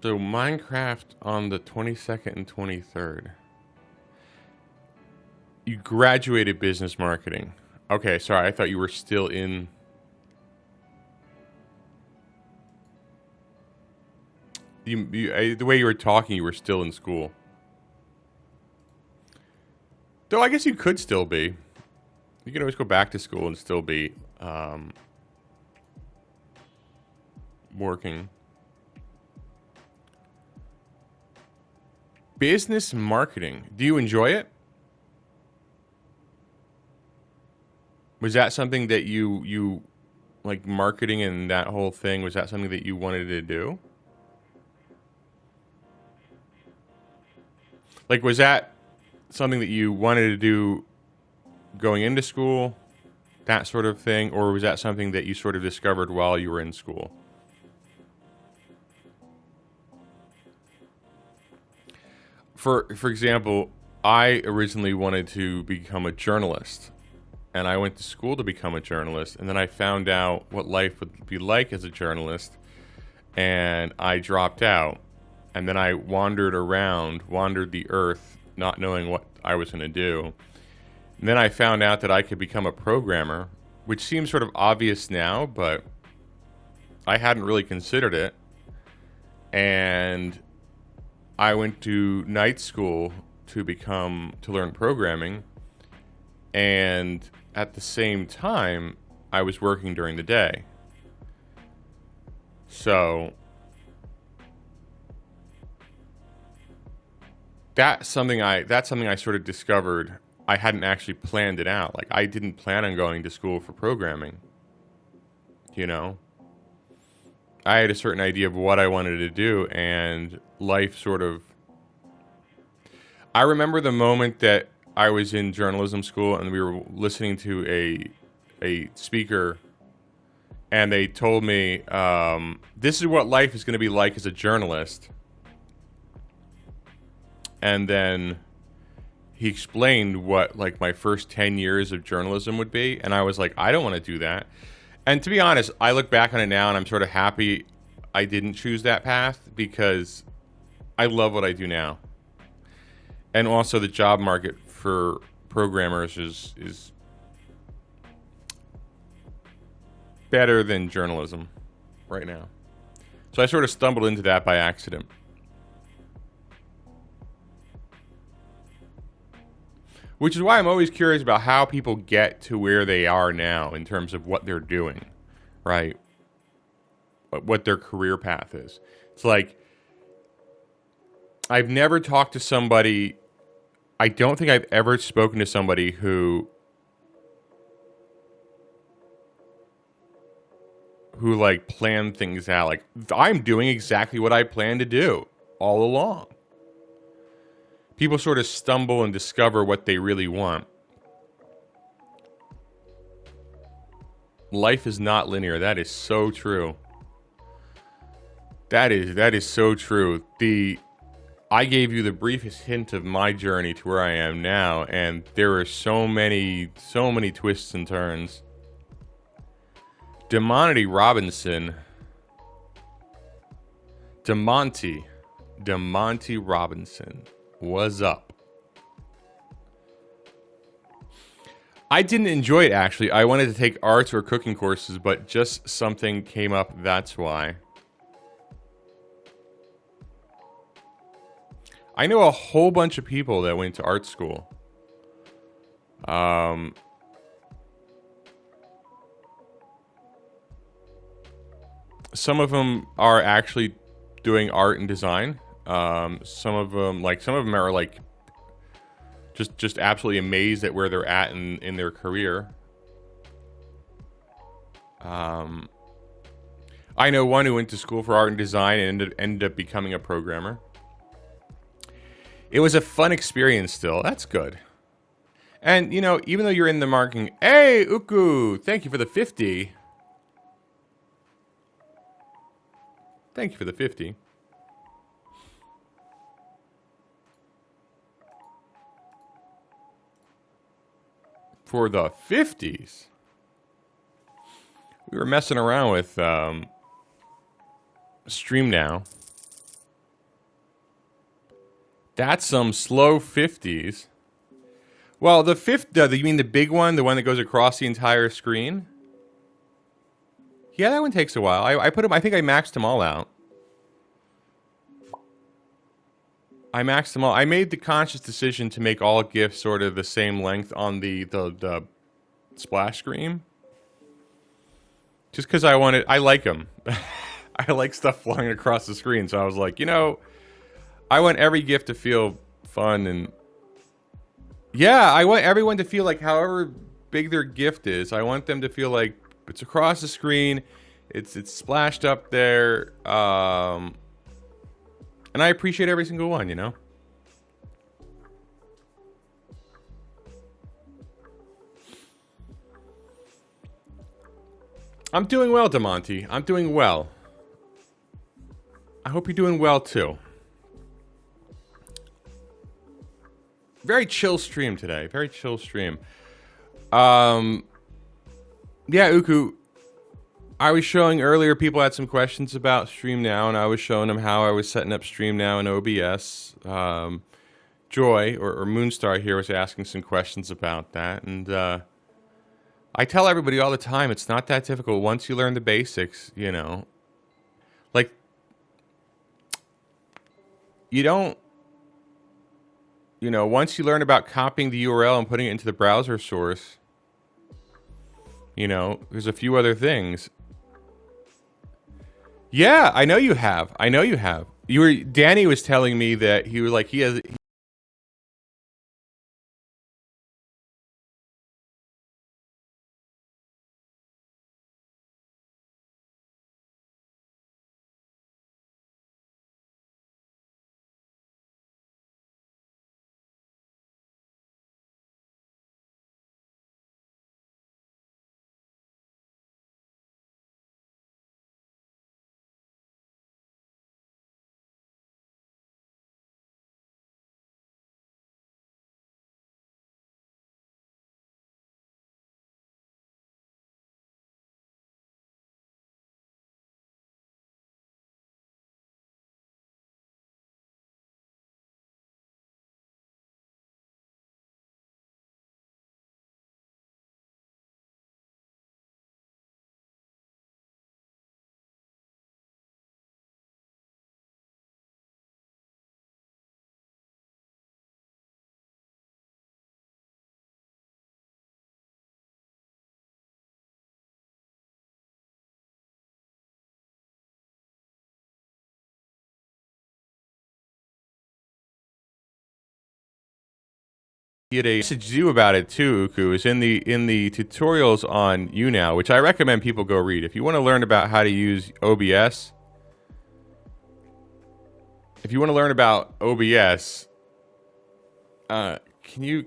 So Minecraft on the 22nd and 23rd. You graduated business marketing. Okay, sorry, I thought you were still in. The way you were talking, you were still in school. Though I guess you could still be. You can always go back to school and still be working. Business marketing. Do you enjoy it? Was that something that you like marketing and that whole thing? Was that something that you wanted to do? Like, was that something that you wanted to do going into school, that sort of thing? Or was that something that you sort of discovered while you were in school? For example, I originally wanted to become a journalist. And I went to school to become a journalist. And then I found out what life would be like as a journalist. And I dropped out. And then I wandered the earth, not knowing what I was going to do. And then I found out that I could become a programmer, which seems sort of obvious now, but I hadn't really considered it. And I went to night school to learn programming. And at the same time, I was working during the day. So that's something I sort of discovered. I hadn't actually planned it out. Like, I didn't plan on going to school for programming. You know? I had a certain idea of what I wanted to do, and life sort of... I remember the moment that I was in journalism school and we were listening to a speaker, and they told me, this is what life is going to be like as a journalist. And then he explained what like my first 10 years of journalism would be. And I was like, I don't want to do that. And to be honest, I look back on it now and I'm sort of happy I didn't choose that path, because I love what I do now. And also the job market for programmers is better than journalism right now. So I sort of stumbled into that by accident. Which is why I'm always curious about how people get to where they are now in terms of what they're doing, right? What their career path is. It's like, I've never talked to somebody, I don't think I've ever spoken to somebody who who like plan things out. Like, I'm doing exactly what I plan to do all along. People sort of stumble and discover what they really want. Life is not linear. That is so true. That is so true. I gave you the briefest hint of my journey to where I am now, and there are so many twists and turns. Demonty Robinson. Demonty Robinson. What's up? I didn't enjoy it, actually. I wanted to take arts or cooking courses, but just something came up, that's why. I know a whole bunch of people that went to art school. Some of them are actually doing art and design. Some of them are like just absolutely amazed at where they're at in their career. I know one who went to school for art and design and ended up becoming a programmer. It was a fun experience still. That's good. And, you know, even though you're in the marketing... Hey, Uku! Thank you for the 50. Thank you for the 50. For the 50s. We were messing around with YouNow. That's some slow 50s. Well, the fifth, you mean the big one, the one that goes across the entire screen? Yeah, that one takes a while. I put them. I think I maxed them all out. I maxed them all. I made the conscious decision to make all GIFs sort of the same length on the splash screen. Just because I like them. I like stuff flying across the screen. So I was like, you know, I want every GIF to feel fun and... Yeah, I want everyone to feel like however big their gift is, I want them to feel like it's across the screen, it's splashed up there, and I appreciate every single one, you know? I'm doing well, Demonty. I'm doing well. I hope you're doing well, too. Very chill stream today. Very chill stream. Yeah, Uku. I was showing earlier, people had some questions about YouNow, and I was showing them how I was setting up YouNow in OBS. Joy, or Moonstar here, was asking some questions about that. And I tell everybody all the time, it's not that difficult. Once you learn the basics, you know. Like, you don't... You know, once you learn about copying the URL and putting it into the browser source, you know, there's a few other things. Yeah, I know you have. I know you have. Danny was telling me that he was like, he has... He had a message to do about it too, Uku, is in the tutorials on YouNow, which I recommend people go read. If you want to learn about how to use OBS, can you...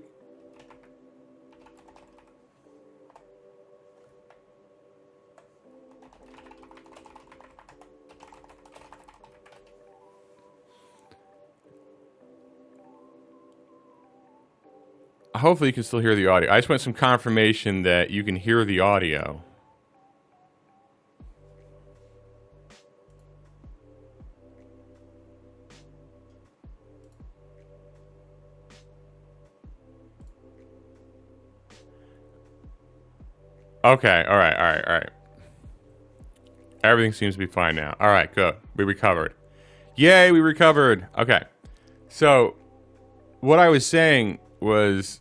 Hopefully you can still hear the audio. I just want some confirmation that you can hear the audio. Okay, all right. Everything seems to be fine now. All right, good. We recovered. Yay, we recovered. Okay. So, what I was saying was,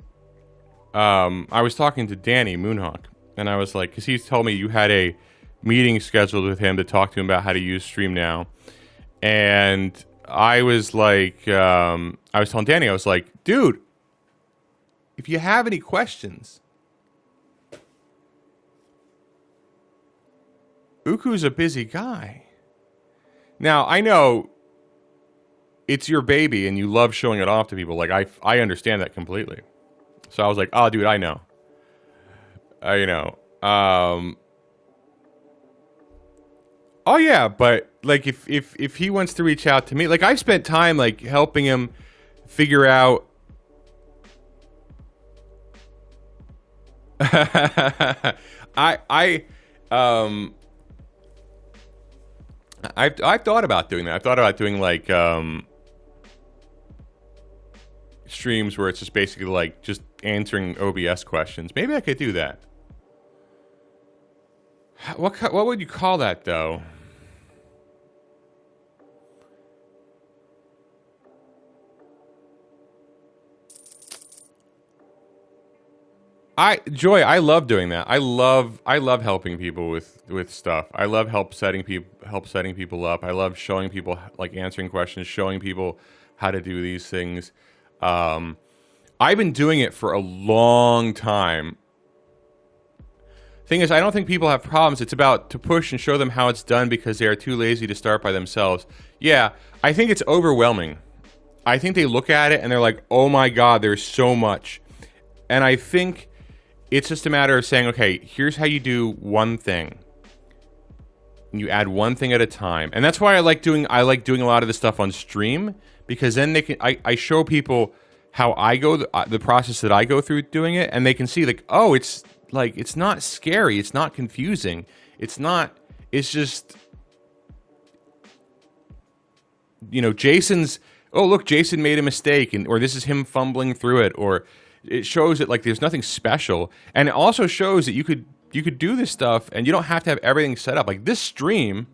I was talking to Danny Moonhawk, and I was like, because he told me you had a meeting scheduled with him to talk to him about how to use StreamNow, and I was like, I was telling Danny, I was like, dude, if you have any questions, Uku's a busy guy. Now, I know it's your baby and you love showing it off to people. Like, I understand that completely. So I was like, oh, dude, I know. Oh, yeah, but, like, if he wants to reach out to me... Like, I've spent time, like, helping him figure out... I've thought about doing that. I've thought about doing like streams where it's just basically like just answering OBS questions. Maybe I could do that. What would you call that though? Joy, I love doing that. I love helping people with stuff. I love setting people up. I love showing people, like, answering questions, showing people how to do these things. I've been doing it for a long time. Thing is, I don't think people have problems. It's about to push and show them how it's done because they are too lazy to start by themselves. Yeah, I think it's overwhelming. I think they look at it and they're like, oh my God, there's so much. And I think it's just a matter of saying, okay, here's how you do one thing. And you add one thing at a time. And that's why I like doing a lot of this stuff on stream, because then I show people how I go, the process that I go through doing it, and they can see, like, oh, it's not scary, it's not confusing. It's just, Jason made a mistake, or this is him fumbling through it, or it shows that, like, there's nothing special. And it also shows that you could do this stuff and you don't have to have everything set up. Like, this stream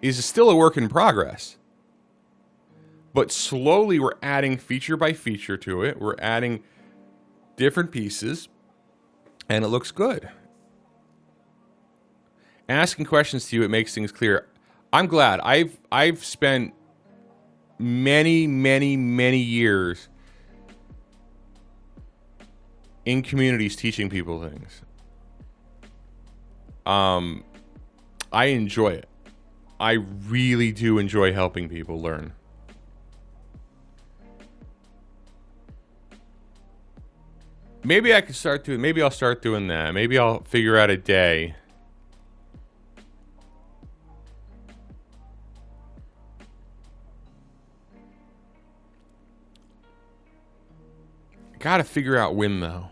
is still a work in progress. But slowly we're adding feature by feature to it. We're adding different pieces, and it looks good. Asking questions to you, it makes things clear. I'm glad. I've spent many, many, many years in communities teaching people things. I enjoy it. I really do enjoy helping people learn. Maybe I'll start doing that. Maybe I'll figure out a day. Gotta figure out when, though.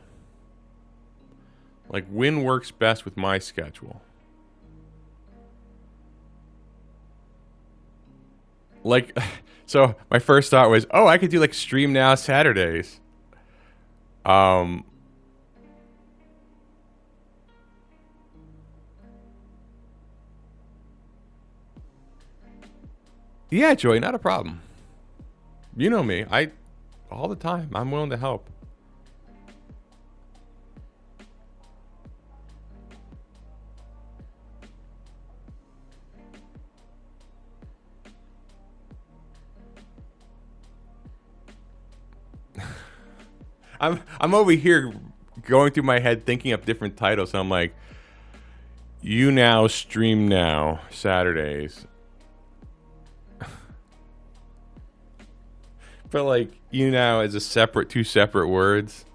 Like, when works best with my schedule. Like, so my first thought was, oh, I could do, like, Stream Now Saturdays. Yeah, Joy, not a problem. You know me. All the time, I'm willing to help. I'm over here going through my head thinking of different titles. And I'm like, YouNow Stream Now Saturdays. But like YouNow is two separate words.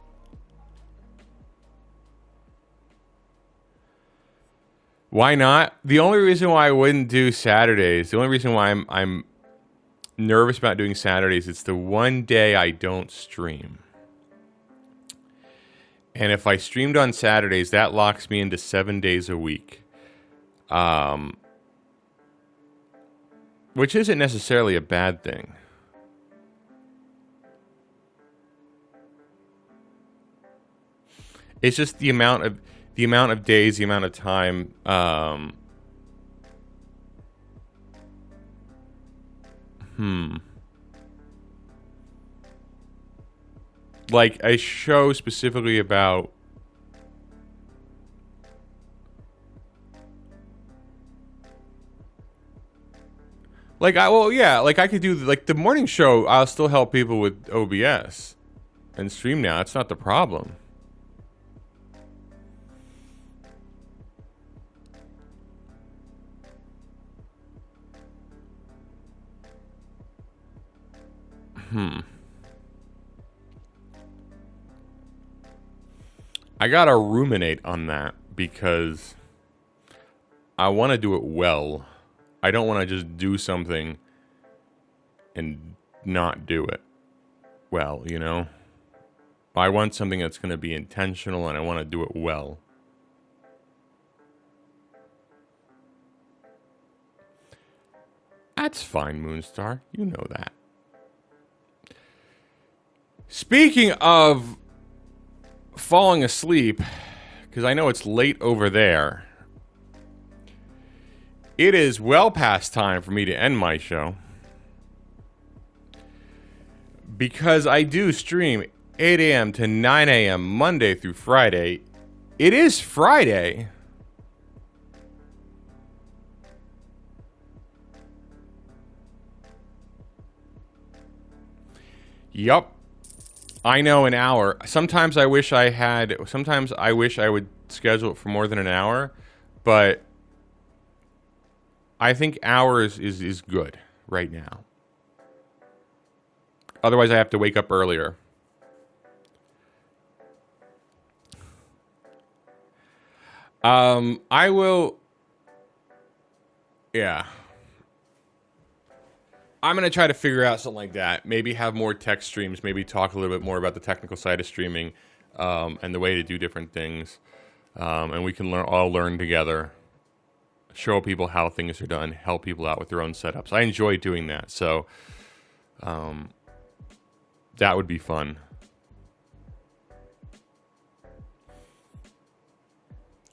Why not? The only reason why I wouldn't do Saturdays, the only reason why I'm nervous about doing Saturdays, it's the one day I don't stream. And if I streamed on Saturdays, that locks me into 7 days a week. Which isn't necessarily a bad thing. It's just the amount of days, the amount of time. Like a show specifically about like I could do like the morning show. I'll still help people with OBS and stream now. It's not the problem. I gotta ruminate on that because I want to do it well. I don't want to just do something and not do it well, you know? I want something that's going to be intentional and I want to do it well. That's fine, Moonstar. You know that. Speaking of falling asleep, because I know it's late over there, it is well past time for me to end my show. Because I do stream 8 a.m. to 9 a.m. Monday through Friday. It is Friday. Yup. I know, an hour. Sometimes I wish I would schedule it for more than an hour, but I think hours is good right now. Otherwise, I have to wake up earlier. I will... Yeah. I'm going to try to figure out something like that. Maybe have more tech streams. Maybe talk a little bit more about the technical side of streaming and the way to do different things. And we can all learn together. Show people how things are done. Help people out with their own setups. I enjoy doing that. So that would be fun.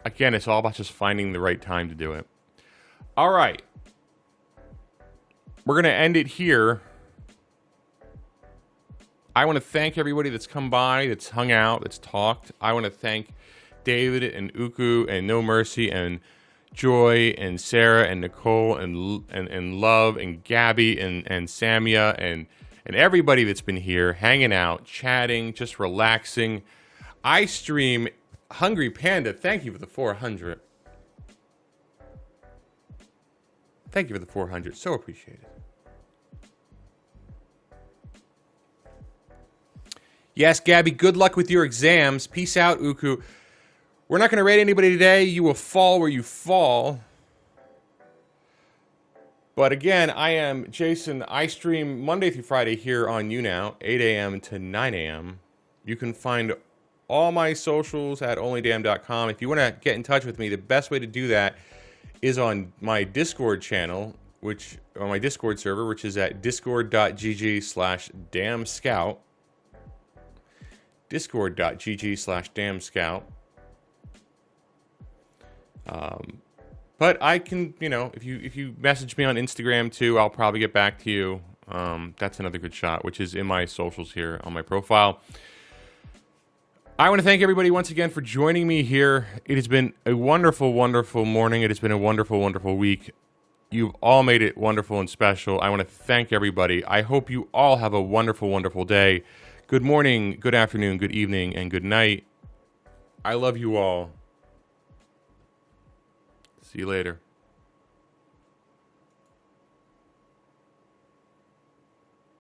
Again, it's all about just finding the right time to do it. All right. We're going to end it here. I want to thank everybody that's come by, that's hung out, that's talked. I want to thank David and Uku and No Mercy and Joy and Sarah and Nicole and Love and Gabby and Samia and everybody that's been here, hanging out, chatting, just relaxing. I stream Hungry Panda. Thank you for the 400. Thank you for the 400. So appreciated. Yes, Gabby, good luck with your exams. Peace out, Uku. We're not going to rate anybody today. You will fall where you fall. But again, I am Jason. I stream Monday through Friday here on YouNow, 8 a.m. to 9 a.m. You can find all my socials at onlydamn.com. If you want to get in touch with me, the best way to do that is on my Discord channel, on my Discord server, which is at discord.gg/damnscout. discord.gg/damnscout. But I can, if you message me on Instagram too, I'll probably get back to you. That's another good shot, which is in my socials here on my profile. I want to thank everybody once again for joining me here. It has been a wonderful, wonderful morning. It has been a wonderful, wonderful week. You've all made it wonderful and special. I want to thank everybody. I hope you all have a wonderful, wonderful day. Good morning, good afternoon, good evening, and good night. I love you all. See you later.